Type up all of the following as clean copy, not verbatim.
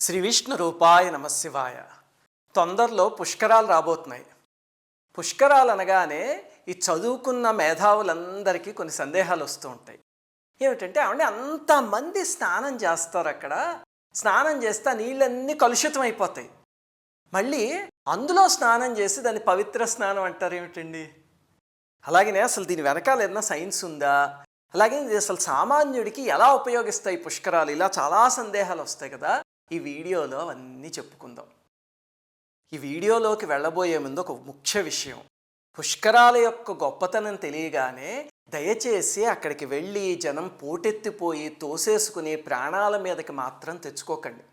శ్రీ విష్ణు రూపాయ నమశివాయ. తొందరలో పుష్కరాలు రాబోతున్నాయి. పుష్కరాలు అనగానే ఈ చదువుకున్న మేధావులందరికీ కొన్ని సందేహాలు వస్తూ ఉంటాయి. ఏమిటంటే అంతమంది స్నానం చేస్తారు, అక్కడ స్నానం చేస్తే నీళ్ళన్నీ కలుషితం అయిపోతాయి, మళ్ళీ అందులో స్నానం చేసి దాన్ని పవిత్ర స్నానం అంటారు ఏమిటండి? అలాగనే అసలు దీని వెనకాల ఏదైనా సైన్స్ ఉందా? అలాగే ఇది అసలు సామాన్యుడికి ఎలా ఉపయోగిస్తాయి పుష్కరాలు? ఇలా చాలా సందేహాలు వస్తాయి కదా. ఈ వీడియోలో అవన్నీ చెప్పుకుందాం. ఈ వీడియోలోకి వెళ్ళబోయే ముందు ఒక ముఖ్య విషయం. పుష్కరాల యొక్క గొప్పతనం తెలియగానే దయచేసి అక్కడికి వెళ్ళి జనం పోటెత్తిపోయి తోసేసుకుని ప్రాణాల మీదకి మాత్రం తెచ్చుకోకండి.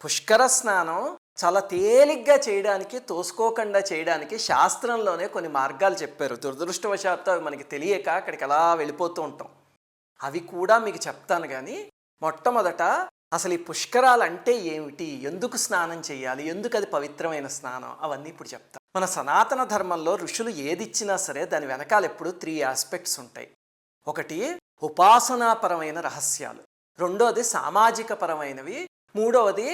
పుష్కర స్నానం చాలా తేలిగ్గా చేయడానికి, తోసుకోకుండా చేయడానికి శాస్త్రంలోనే కొన్ని మార్గాలు చెప్పారు. దురదృష్టవశాత్తు అవి మనకి తెలియక అక్కడికి అలా వెళ్ళిపోతూ ఉంటాం. అవి కూడా మీకు చెప్తాను. కానీ మొట్టమొదట అసలు ఈ పుష్కరాలు అంటే ఏమిటి, ఎందుకు స్నానం చేయాలి, ఎందుకు అది పవిత్రమైన స్నానం, అవన్నీ ఇప్పుడు చెప్తాను. మన సనాతన ధర్మంలో ఋషులు ఏది ఇచ్చినా సరే దాని వెనకాల ఎప్పుడు 3 ఆస్పెక్ట్స్ ఉంటాయి. ఒకటి ఉపాసనాపరమైన రహస్యాలు, రెండోది సామాజిక పరమైనవి, మూడవది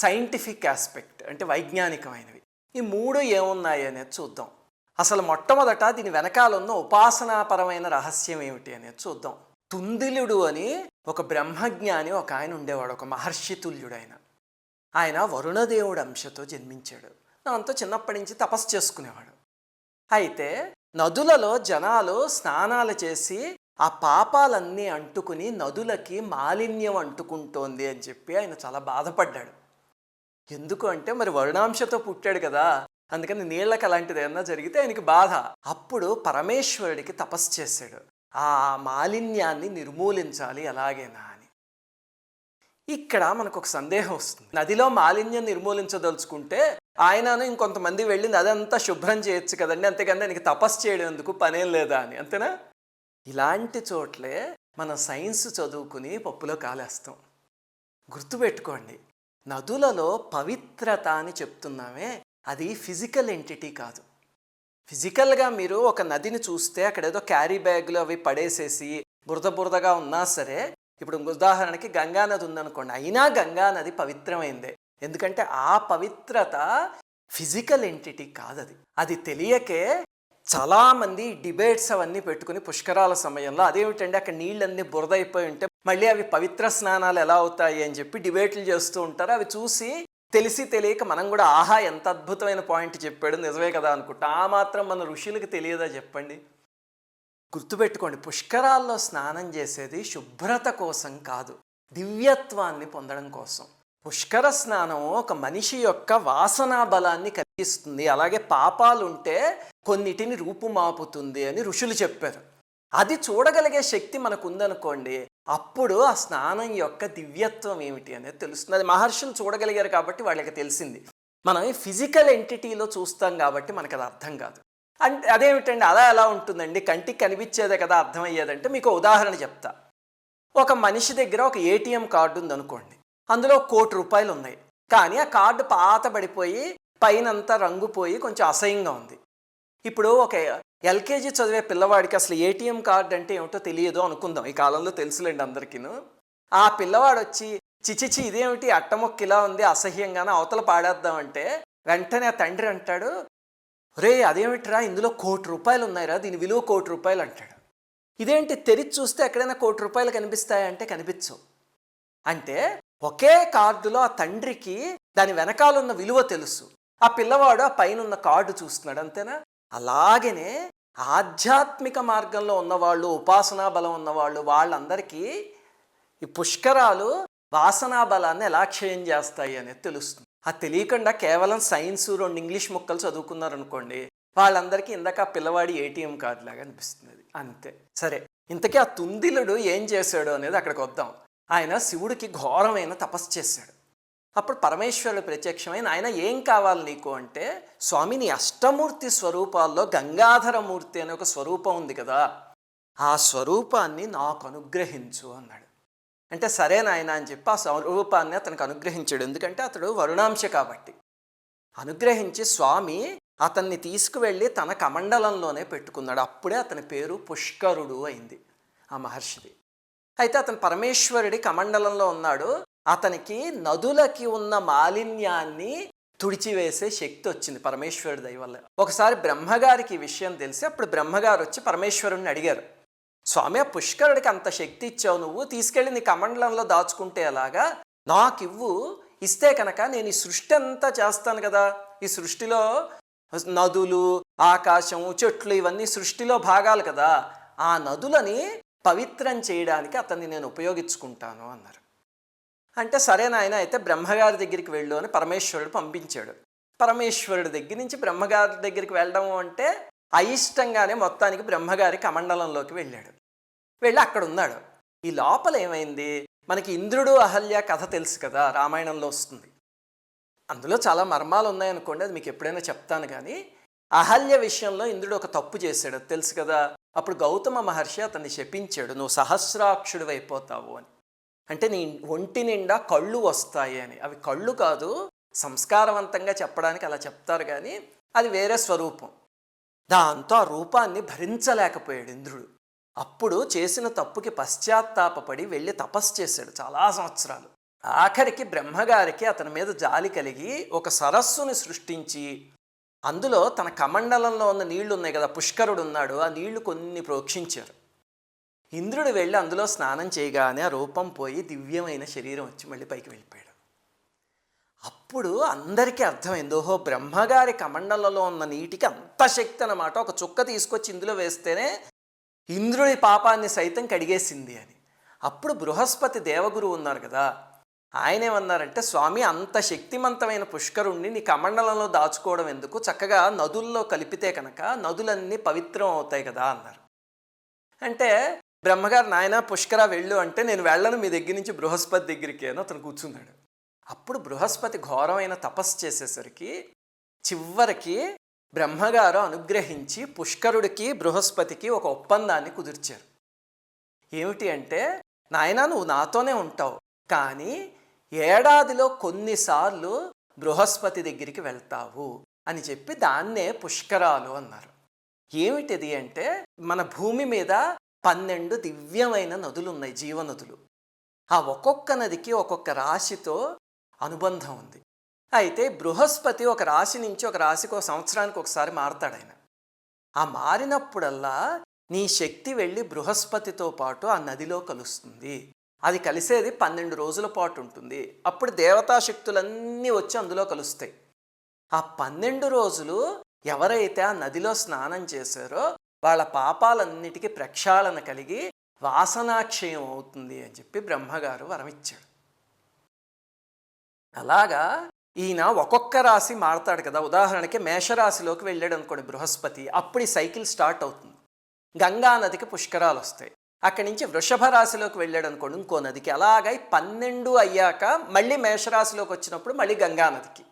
సైంటిఫిక్ ఆస్పెక్ట్ అంటే వైజ్ఞానికమైనవి. ఈ 3 ఏమున్నాయి అనేది చూద్దాం. అసలు మొట్టమొదట దీని వెనకాల ఉన్న ఉపాసనాపరమైన రహస్యం ఏమిటి అనేది చూద్దాం. తుందిలుడు అని ఒక బ్రహ్మజ్ఞాని ఒక ఆయన ఉండేవాడు, ఒక మహర్షి తుల్యుడు. ఆయన వరుణదేవుడు అంశతో జన్మించాడు. దాంతో చిన్నప్పటి నుంచి తపస్సు చేసుకునేవాడు. అయితే నదులలో జనాలు స్నానాలు చేసి ఆ పాపాలన్నీ అంటుకుని నదులకి మాలిన్యం అంటుకుంటోంది అని చెప్పి ఆయన చాలా బాధపడ్డాడు. ఎందుకు అంటే మరి వరుణాంశతో పుట్టాడు కదా, అందుకని నీళ్ళకి అలాంటిది ఏమన్నా జరిగితే ఆయనకి బాధ. అప్పుడు పరమేశ్వరుడికి తపస్సు చేశాడు, ఆ మాలిన్యాన్ని నిర్మూలించాలి ఎలాగైనా అని. ఇక్కడ మనకు ఒక సందేహం వస్తుంది. నదిలో మాలిన్యం నిర్మూలించదలుచుకుంటే ఆయనను ఇంకొంతమంది వెళ్ళి నదంతా శుభ్రం చేయొచ్చు కదండి, అంతేకాని ఆయనకి తపస్సు చేయడం ఎందుకు, పనేం లేదా అని, అంతేనా? ఇలాంటి చోట్లే మనం సైన్స్ చదువుకుని పప్పులో కాలేస్తాం. గుర్తుపెట్టుకోండి, నదులలో పవిత్రత అని చెప్తున్నామే, అది ఫిజికల్ ఎంటిటీ కాదు. ఫిజికల్గా మీరు ఒక నదిని చూస్తే అక్కడ ఏదో క్యారీ బ్యాగులు అవి పడేసేసి బురదగా ఉన్నా సరే, ఇప్పుడు ఉదాహరణకి గంగా నది ఉందనుకోండి, అయినా గంగా నది పవిత్రమైందే. ఎందుకంటే ఆ పవిత్రత ఫిజికల్ ఎంటిటీ కాదు. అది తెలియకే చాలామంది డిబేట్స్ అవన్నీ పెట్టుకుని పుష్కరాల సమయంలో అదేమిటండి అక్కడ నీళ్ళన్నీ బురద అయిపోయి ఉంటే మళ్ళీ అవి పవిత్ర స్నానాలు ఎలా అవుతాయి అని చెప్పి డిబేట్లు చేస్తూ ఉంటారు. అవి చూసి తెలిసి తెలియక మనం కూడా ఆహా ఎంత అద్భుతమైన పాయింట్ చెప్పాడు, నిజమే కదా అనుకుంటా. ఆ మాత్రం మన ఋషులకు తెలియదా చెప్పండి? గుర్తుపెట్టుకోండి, పుష్కరాల్లో స్నానం చేసేది శుభ్రత కోసం కాదు, దివ్యత్వాన్ని పొందడం కోసం. పుష్కర స్నానం ఒక మనిషి యొక్క వాసనా బలాన్ని కలిగిస్తుంది, అలాగే పాపాలుంటే కొన్నిటిని రూపుమాపుతుంది అని ఋషులు చెప్పారు. అది చూడగలిగే శక్తి మనకు ఉందనుకోండి, అప్పుడు ఆ స్నానం యొక్క దివ్యత్వం ఏమిటి అనేది తెలుస్తుంది. అది మహర్షులు చూడగలిగారు కాబట్టి వాళ్ళకి తెలిసింది. మనం ఫిజికల్ ఎంటిటీలో చూస్తాం కాబట్టి మనకు అది అర్థం కాదు. అంటే అదేమిటండి అలా ఎలా ఉంటుందండి, కంటికి కనిపించేదే కదా అర్థమయ్యేదంటే మీకు ఉదాహరణ చెప్తా. ఒక మనిషి దగ్గర ఒక ఏటీఎం కార్డు ఉందనుకోండి, అందులో 1 కోటి రూపాయలు ఉన్నాయి, కానీ ఆ కార్డు పాత పడిపోయి పైనంతా రంగుపోయి కొంచెం అసహ్యంగా ఉంది. ఇప్పుడు ఒక ఎల్కేజీ చదివే పిల్లవాడికి అసలు ఏటీఎం కార్డు అంటే ఏమిటో తెలియదు అనుకుందాం, ఈ కాలంలో తెలుసులేండి అందరికీను. ఆ పిల్లవాడు వచ్చి చిచిచి ఇదేమిటి అట్టమొక్క ఇలా ఉంది అసహ్యంగానే అవతల పాడేద్దామంటే వెంటనే ఆ తండ్రి అంటాడు, రే అదేమిట్రా ఇందులో 1 కోటి రూపాయలు ఉన్నాయిరా, దీని విలువ 1 కోటి రూపాయలు అంటాడు. ఇదేంటి తెరిచి చూస్తే ఎక్కడైనా 1 కోటి రూపాయలు కనిపిస్తాయంటే కనిపించవు. అంటే ఒకే కార్డులో ఆ తండ్రికి దాని వెనకాలన్న విలువ తెలుసు, ఆ పిల్లవాడు ఆ పైన ఉన్న కార్డు చూస్తున్నాడు, అంతేనా? అలాగనే ఆధ్యాత్మిక మార్గంలో ఉన్నవాళ్ళు, ఉపాసనా బలం ఉన్నవాళ్ళు, వాళ్ళందరికీ ఈ పుష్కరాలు వాసనా బలాన్ని ఎలా క్షయం చేస్తాయి అనేది తెలుస్తుంది. అది తెలియకుండా కేవలం సైన్స్ 2 ఇంగ్లీష్ ముక్కలు చదువుకున్నారనుకోండి, వాళ్ళందరికీ ఇందాక ఆ పిల్లవాడి ఏటీఎం కార్డు లాగా అనిపిస్తుంది, అంతే. సరే, ఇంతకీ ఆ తుందిలుడు ఏం చేశాడు అనేది అక్కడికి వద్దాం. ఆయన శివుడికి ఘోరమైన తపస్సు చేశాడు. అప్పుడు పరమేశ్వరుడు ప్రత్యక్షమైన ఆయన ఏం కావాలి నీకు అంటే, స్వామి నీ అష్టమూర్తి స్వరూపాల్లో గంగాధరమూర్తి అనే ఒక స్వరూపం ఉంది కదా, ఆ స్వరూపాన్ని నాకు అనుగ్రహించు అన్నాడు. అంటే సరే నాయన అని చెప్పి ఆ స్వరూపాన్ని అతనికి అనుగ్రహించాడు. ఎందుకంటే అతడు వరుణాంశ కాబట్టి. అనుగ్రహించి స్వామి అతన్ని తీసుకువెళ్ళి తన కమండలంలోనే పెట్టుకున్నాడు. అప్పుడే అతని పేరు పుష్కరుడు అయింది ఆ మహర్షిది. అయితే అతను పరమేశ్వరుడి కమండలంలో ఉన్నాడు. అతనికి నదులకి ఉన్న మాలిన్యాన్ని తుడిచివేసే శక్తి వచ్చింది పరమేశ్వరుడి దయ వల్ల. ఒకసారి బ్రహ్మగారికి ఈ విషయం తెలిసి అప్పుడు బ్రహ్మగారు వచ్చి పరమేశ్వరుణ్ణి అడిగారు, స్వామి ఆ పుష్కరుడికి అంత శక్తి ఇచ్చావు, నువ్వు తీసుకెళ్ళి నీ కమండలంలో దాచుకుంటే ఎలాగా, నాకివ్వు, ఇస్తే కనుక నేను ఈ సృష్టి అంతా చేస్తాను కదా, ఈ సృష్టిలో నదులు, ఆకాశం, చెట్లు ఇవన్నీ సృష్టిలో భాగాలు కదా, ఆ నదులని పవిత్రం చేయడానికి అతన్ని నేను ఉపయోగించుకుంటాను అన్నారు. అంటే సరే నాయన, అయితే బ్రహ్మగారి దగ్గరికి వెళ్ళు అని పరమేశ్వరుడు పంపించాడు. పరమేశ్వరుడి దగ్గర నుంచి బ్రహ్మగారి దగ్గరికి వెళ్ళడం అంటే అయిష్టంగానే మొత్తానికి బ్రహ్మగారి కమండలంలోకి వెళ్ళాడు. వెళ్ళి అక్కడ ఉన్నాడు. ఈ లోపల ఏమైంది, మనకి ఇంద్రుడు అహల్య కథ తెలుసు కదా, రామాయణంలో వస్తుంది. అందులో చాలా మర్మాలు ఉన్నాయనుకోండి, అది మీకు ఎప్పుడైనా చెప్తాను. కానీ అహల్య విషయంలో ఇంద్రుడు ఒక తప్పు చేశాడు, అది తెలుసు కదా. అప్పుడు గౌతమ మహర్షి అతన్ని శపించాడు, నువ్వు సహస్రాక్షుడు అయిపోతావు అని. అంటే నీ ఒంటి నిండా కళ్ళు వస్తాయి అని. అవి కళ్ళు కాదు, సంస్కారవంతంగా చెప్పడానికి అలా చెప్తారు, కానీ అది వేరే స్వరూపం. దాంతో ఆ రూపాన్ని భరించలేకపోయాడు ఇంద్రుడు. అప్పుడు చేసిన తప్పుకి పశ్చాత్తాపపడి వెళ్ళి తపస్సు చేశాడు చాలా సంవత్సరాలు. ఆఖరికి బ్రహ్మగారికి అతని మీద జాలి కలిగి ఒక సరస్సుని సృష్టించి అందులో తన కమండలంలో ఉన్న నీళ్లు ఉన్నాయి కదా, పుష్కరుడు ఉన్నాడు, ఆ నీళ్లు కొన్ని ప్రోక్షించారు. ఇంద్రుడు వెళ్ళి అందులో స్నానం చేయగానే ఆ రూపం పోయి దివ్యమైన శరీరం వచ్చి మళ్ళీ పైకి వెళ్ళిపోయాడు. అప్పుడు అందరికీ అర్థమైంది, ఓహో బ్రహ్మగారి కమండలంలో ఉన్న నీటికి అంత శక్తి అన్నమాట, ఒక చుక్క తీసుకొచ్చి ఇందులో వేస్తేనే ఇంద్రుడి పాపాన్ని సైతం కడిగేసింది అని. అప్పుడు బృహస్పతి దేవగురువు ఉన్నారు కదా, ఆయన ఏమన్నారంటే, స్వామి అంత శక్తివంతమైన పుష్కరుణ్ణి నీ కమండలంలో దాచుకోవడం ఎందుకు, చక్కగా నదుల్లో కలిపితే కనుక నదులన్నీ పవిత్రం అవుతాయి కదా అన్నారు. అంటే బ్రహ్మగారు, నాయన పుష్కర వెళ్ళు అంటే, నేను వెళ్ళను, మీ దగ్గర నుంచి బృహస్పతి దగ్గరికి అని అతను కూర్చున్నాడు. అప్పుడు బృహస్పతి ఘోరమైన తపస్సు చేసేసరికి చివరికి బ్రహ్మగారు అనుగ్రహించి పుష్కరుడికి బృహస్పతికి ఒక ఒప్పందాన్ని కుదిర్చారు. ఏమిటి అంటే, నాయన నువ్వు నాతోనే ఉంటావు, కానీ ఏడాదిలో కొన్నిసార్లు బృహస్పతి దగ్గరికి వెళ్తావు అని చెప్పి దాన్నే పుష్కరాలు అన్నారు. ఏమిటిది అంటే, మన భూమి మీద 12 దివ్యమైన నదులు ఉన్నాయి, జీవనదులు. ఆ ఒక్కొక్క నదికి ఒక్కొక్క రాశితో అనుబంధం ఉంది. అయితే బృహస్పతి ఒక రాశి నుంచి ఒక రాశికి ఒక సంవత్సరానికి ఒకసారి మారతాడు ఆయన. ఆ మారినప్పుడల్లా నీ శక్తి వెళ్ళి బృహస్పతితో పాటు ఆ నదిలో కలుస్తుంది. అది కలిసేది 12 రోజుల పాటు ఉంటుంది. అప్పుడు దేవతా శక్తులన్నీ వచ్చి అందులో కలుస్తాయి. ఆ 12 రోజులు ఎవరైతే ఆ నదిలో స్నానం చేశారో వాళ్ళ పాపాలన్నిటికీ ప్రక్షాళన కలిగి వాసనాక్షయం అవుతుంది అని చెప్పి బ్రహ్మగారు వరమిచ్చాడు. అలాగా ఈయన ఒక్కొక్క రాశి మారతాడు కదా. ఉదాహరణకి మేషరాశిలోకి వెళ్ళాడు అనుకోండి బృహస్పతి, అప్పుడు ఈ సైకిల్ స్టార్ట్ అవుతుంది. గంగా నదికి పుష్కరాలు వస్తాయి. అక్కడి నుంచి వృషభ రాశిలోకి వెళ్ళాడు అనుకోండి ఇంకో నదికి. అలాగా 12 అయ్యాక మళ్ళీ మేషరాశిలోకి వచ్చినప్పుడు మళ్ళీ గంగా నదికి.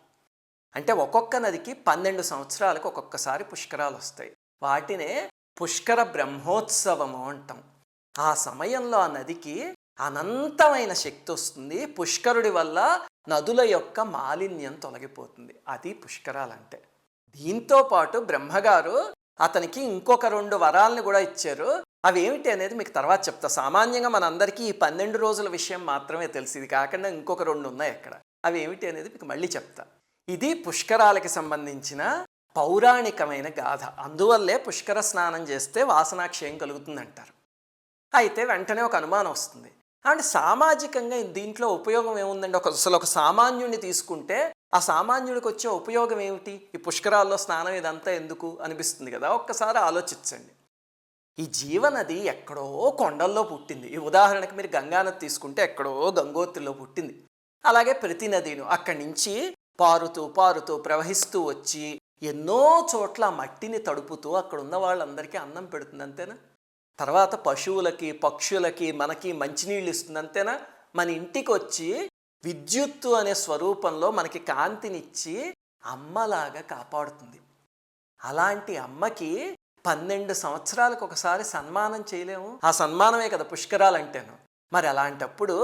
అంటే ఒక్కొక్క నదికి 12 సంవత్సరాలకు ఒక్కొక్కసారి పుష్కరాలు వస్తాయి. వాటినే పుష్కర బ్రహ్మోత్సవము అంటాం. ఆ సమయంలో ఆ నదికి అనంతమైన శక్తి వస్తుంది. పుష్కరుడి వల్ల నదుల యొక్క మాలిన్యం తొలగిపోతుంది. అది పుష్కరాలంటే. దీంతో పాటు బ్రహ్మగారు అతనికి ఇంకొక 2 వరాలని కూడా ఇచ్చారు. అవి ఏమిటి అనేది మీకు తర్వాత చెప్తా. సామాన్యంగా మనందరికీ ఈ 12 రోజుల విషయం మాత్రమే తెలిసి, ఇది కాకుండా ఇంకొక 2 ఉన్నాయి అక్కడ. అవి ఏమిటి అనేది మీకు మళ్ళీ చెప్తా. ఇది పుష్కరాలకి సంబంధించిన పౌరాణికమైన గాథ. అందువల్లే పుష్కర స్నానం చేస్తే వాసనాక్షయం కలుగుతుందంటారు. అయితే వెంటనే ఒక అనుమానం వస్తుంది, అంటే సామాజికంగా దీంట్లో ఉపయోగం ఏముందండి? అసలు ఒక సామాన్యుడిని తీసుకుంటే ఆ సామాన్యుడికి వచ్చే ఉపయోగం ఏమిటి? ఈ పుష్కరాల్లో స్నానం ఇదంతా ఎందుకు అనిపిస్తుంది కదా. ఒక్కసారి ఆలోచించండి. ఈ జీవనది ఎక్కడో కొండల్లో పుట్టింది. ఈ ఉదాహరణకి మీరు గంగానది తీసుకుంటే ఎక్కడో గంగోత్రిలో పుట్టింది. అలాగే ప్రతి నదిను అక్కడి నుంచి పారుతూ పారుతూ ప్రవహిస్తూ వచ్చి ఎన్నో చోట్ల మట్టిని తడుపుతూ అక్కడ ఉన్న వాళ్ళందరికీ అన్నం పెడుతుంది, అంతేనా? తర్వాత పశువులకి పక్షులకి మనకి మంచినీళ్ళు ఇస్తుంది, అంతేనా? మన ఇంటికి వచ్చి విద్యుత్తు అనే స్వరూపంలో మనకి కాంతినిచ్చి అమ్మలాగా కాపాడుతుంది. అలాంటి అమ్మకి 12 సంవత్సరాలకు ఒకసారి సన్మానం చేయలేము. ఆ సన్మానమే కదా పుష్కరాలంటేను. మరి అలాంటప్పుడు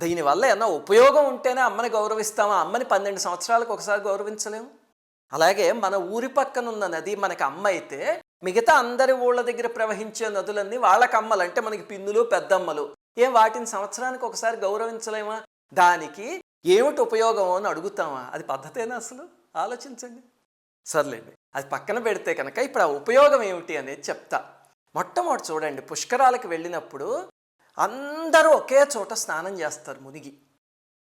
దీనివల్ల ఏమన్నా ఉపయోగం ఉంటేనే అమ్మని గౌరవిస్తామా? అమ్మని 12 సంవత్సరాలకు ఒకసారి గౌరవించలేము. అలాగే మన ఊరి పక్కనున్న నది మనకి అమ్మ అయితే మిగతా అందరి ఊళ్ళ దగ్గర ప్రవహించే నదులన్నీ వాళ్ళకి అమ్మలు, అంటే మనకి పిన్నులు పెద్దమ్మలు. వాటిని సంవత్సరానికి ఒకసారి గౌరవించలేమా? దానికి ఏమిటి ఉపయోగం అని అడుగుతామా? అది పద్ధతేనా? అసలు ఆలోచించండి. సర్లేండి, అది పక్కన పెడితే కనుక ఇప్పుడు ఆ ఉపయోగం ఏమిటి అనేది చెప్తా. మొట్టమొదటి చూడండి, పుష్కరాలకు వెళ్ళినప్పుడు అందరూ ఒకే చోట స్నానం చేస్తారు మునిగి.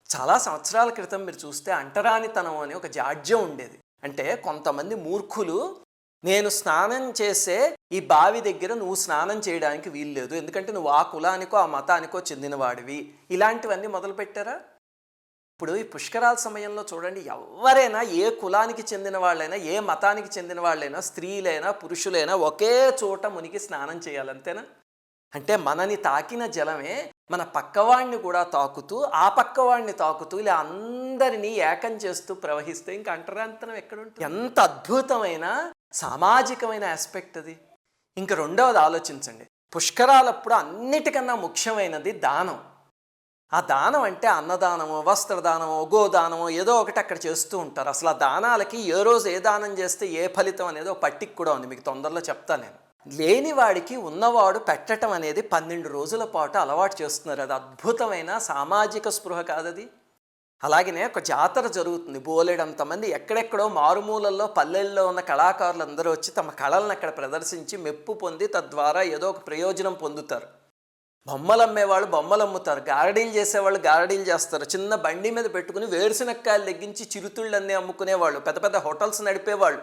చాలా సంవత్సరాల క్రితం మీరు చూస్తే అంటరానితనం అని ఒక జాడ్యం ఉండేది. అంటే కొంతమంది మూర్ఖులు, నేను స్నానం చేసే ఈ బావి దగ్గర నువ్వు స్నానం చేయడానికి వీల్లేదు, ఎందుకంటే నువ్వు ఆ కులానికో ఆ మతానికో చెందినవాడివి, ఇలాంటివన్నీ మొదలుపెట్టారా? ఇప్పుడు ఈ పుష్కరాల సమయంలో చూడండి, ఎవరైనా ఏ కులానికి చెందిన వాళ్ళైనా ఏ మతానికి చెందిన వాళ్ళైనా స్త్రీలైనా పురుషులైనా ఒకే చోట మునిగి స్నానం చేయాలంతేనా? అంటే మనని తాకిన జలమే మన పక్కవాడిని కూడా తాకుతూ ఆ పక్కవాడిని తాకుతూ ఇలా అందరినీ ఏకం చేస్తూ ప్రవహిస్తే ఇంకా అంటరాంతరం ఎక్కడుంటుంది? ఎంత అద్భుతమైన సామాజికమైన ఆస్పెక్ట్ అది. ఇంక రెండవది ఆలోచించండి, పుష్కరాలప్పుడు అన్నిటికన్నా ముఖ్యమైనది దానం. ఆ దానం అంటే అన్నదానమో వస్త్రదానమో గోదానమో ఏదో ఒకటి అక్కడ చేస్తూ ఉంటారు. అసలు ఆ దానాలకి ఏ రోజు ఏ దానం చేస్తే ఏ ఫలితం అనేది ఒక పట్టిక కూడా ఉంది, మీకు తొందరలో చెప్తాను నేను. లేనివాడికి ఉన్నవాడు పెట్టడం అనేది 12 రోజుల పాటు అలవాటు చేస్తున్నారు. అది అద్భుతమైన సామాజిక స్పృహ కాదది. అలాగనే ఒక జాతర జరుగుతుంది, బోలెడంతమంది ఎక్కడెక్కడో మారుమూలల్లో పల్లెల్లో ఉన్న కళాకారులు అందరూ వచ్చి తమ కళలను అక్కడ ప్రదర్శించి మెప్పు పొంది తద్వారా ఏదో ఒక ప్రయోజనం పొందుతారు. బొమ్మలు అమ్మేవాళ్ళు బొమ్మలు అమ్ముతారు, గారడీలు చేసేవాళ్ళు గారడీలు చేస్తారు, చిన్న బండి మీద పెట్టుకుని వేరుశనక్కాయలు తగ్గించి చిరుతుళ్ళన్నీ అమ్ముకునేవాళ్ళు, పెద్ద పెద్ద హోటల్స్ నడిపేవాళ్ళు,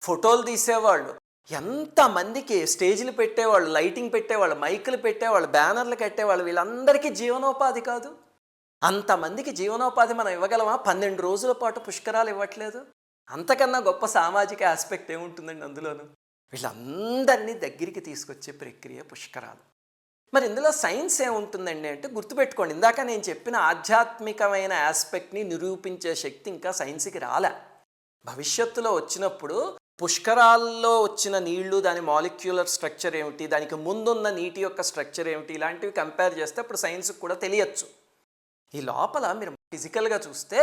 ఫోటోలు తీసేవాళ్ళు, ఎంతమందికి స్టేజీలు పెట్టేవాళ్ళు, లైటింగ్ పెట్టేవాళ్ళు, మైకులు పెట్టేవాళ్ళు, బ్యానర్లు కట్టేవాళ్ళు, వీళ్ళందరికీ జీవనోపాధి కాదు? అంతమందికి జీవనోపాధి మనం ఇవ్వగలమా? 12 రోజుల పాటు పుష్కరాలు ఇవ్వట్లేదు. అంతకన్నా గొప్ప సామాజిక ఆస్పెక్ట్ ఏముంటుందండి అందులోను? వీళ్ళందరినీ దగ్గరికి తీసుకొచ్చే ప్రక్రియ పుష్కరాలు. మరి ఇందులో సైన్స్ ఏముంటుందండి అంటే, గుర్తుపెట్టుకోండి, ఇందాక నేను చెప్పిన ఆధ్యాత్మికమైన ఆస్పెక్ట్ని నిరూపించే శక్తి ఇంకా సైన్స్కి రాలే. భవిష్యత్తులో వచ్చినప్పుడు పుష్కరాల్లో వచ్చిన నీళ్లు, దాని మాలిక్యులర్ స్ట్రక్చర్ ఏమిటి, దానికి ముందున్న నీటి యొక్క స్ట్రక్చర్ ఏమిటి, ఇలాంటివి కంపేర్ చేస్తే అప్పుడు సైన్స్కి కూడా తెలియచ్చు. ఈ లోపల మీరు ఫిజికల్గా చూస్తే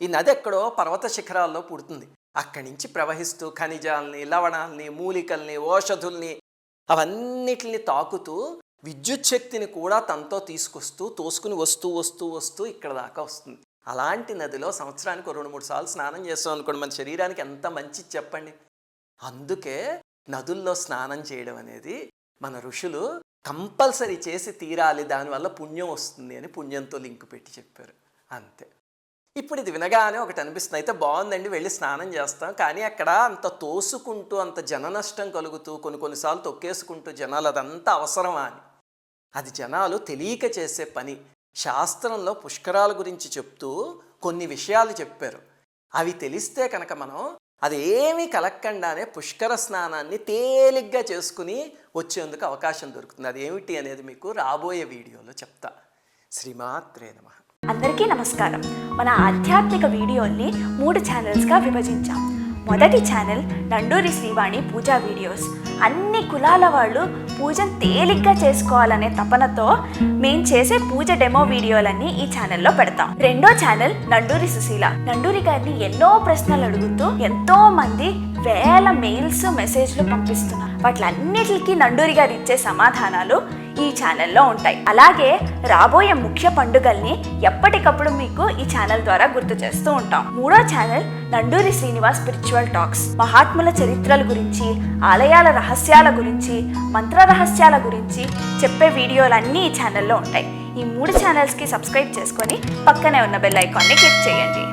ఈ నది ఎక్కడో పర్వత శిఖరాల్లో పుడుతుంది, అక్కడి నుంచి ప్రవహిస్తూ ఖనిజాలని, లవణాలని, మూలికల్ని, ఓషధుల్ని అవన్నిటిని తాకుతూ విద్యుత్ శక్తిని కూడా తనతో తీసుకొస్తూ తోసుకుని వస్తూ వస్తూ వస్తూ ఇక్కడ దాకా వస్తుంది. అలాంటి నదిలో సంవత్సరానికి 2-3 సార్లు స్నానం చేస్తాం అనుకోండి, మన శరీరానికి ఎంత మంచిది చెప్పండి. అందుకే నదుల్లో స్నానం చేయడం అనేది మన ఋషులు కంపల్సరీ చేసి తీరాలి, దానివల్ల పుణ్యం వస్తుంది అని పుణ్యంతో లింక్ పెట్టి చెప్పారు. అంతే. ఇప్పుడు ఇది వినగానే ఒకటి అనిపిస్తుంది, అయితే బాగుందండి వెళ్ళి స్నానం చేస్తాం, కానీ అక్కడ అంత తోసుకుంటూ అంత జన నష్టం కలుగుతూ కొన్నిసార్లు తొక్కేసుకుంటూ జనాలు, అదంతా అవసరమా అని. అది జనాలు తెలియక చేసే పని. శాస్త్రంలో పుష్కరాల గురించి చెప్తూ కొన్ని విషయాలు చెప్పారు, అవి తెలిస్తే కనుక మనం అదేమీ కలక్కండానే పుష్కర స్నానాన్ని తేలిగ్గా చేసుకుని వచ్చేందుకు అవకాశం దొరుకుతుంది. అదేమిటి అనేది మీకు రాబోయే వీడియోలో చెప్తా. శ్రీమాత్రే నమః. అందరికీ నమస్కారం. మన ఆధ్యాత్మిక వీడియోల్ని 3 ఛానల్స్గా విభజించాం. మొదటి ఛానల్ నండూరి శ్రీవాణి పూజా వీడియోస్. అన్ని కులాల వాళ్ళు పూజను తేలిగ్గా చేసుకోవాలనే తపనతో మేము చేసే పూజ డెమో వీడియోలన్నీ ఈ ఛానల్లో పెడతాం. రెండో ఛానల్ నండూరి సుశీల. నండూరి గారిని ఎన్నో ప్రశ్నలు అడుగుతూ ఎంతో మంది వేల మెయిల్స్ మెసేజ్లు పంపిస్తున్నారు. వాటిలన్నిటికీ నండూరి గారు ఇచ్చే సమాధానాలు ఈ ఛానల్లో ఉంటాయి. అలాగే రాబోయే ముఖ్య పండుగల్ని ఎప్పటికప్పుడు మీకు ఈ ఛానల్ ద్వారా గుర్తు చేస్తూ ఉంటాం. మూడో channel Nanduri Srinivas spiritual talks. మహాత్ముల చరిత్రల గురించి, ఆలయాల రహస్యాల గురించి, మంత్ర రహస్యాల గురించి చెప్పే వీడియోలన్నీ ఈ ఛానల్లో ఉంటాయి. ఈ 3 ఛానల్స్కి సబ్స్క్రైబ్ చేసుకొని పక్కనే ఉన్న బెల్ ఐకాన్ని క్లిక్ చేయండి.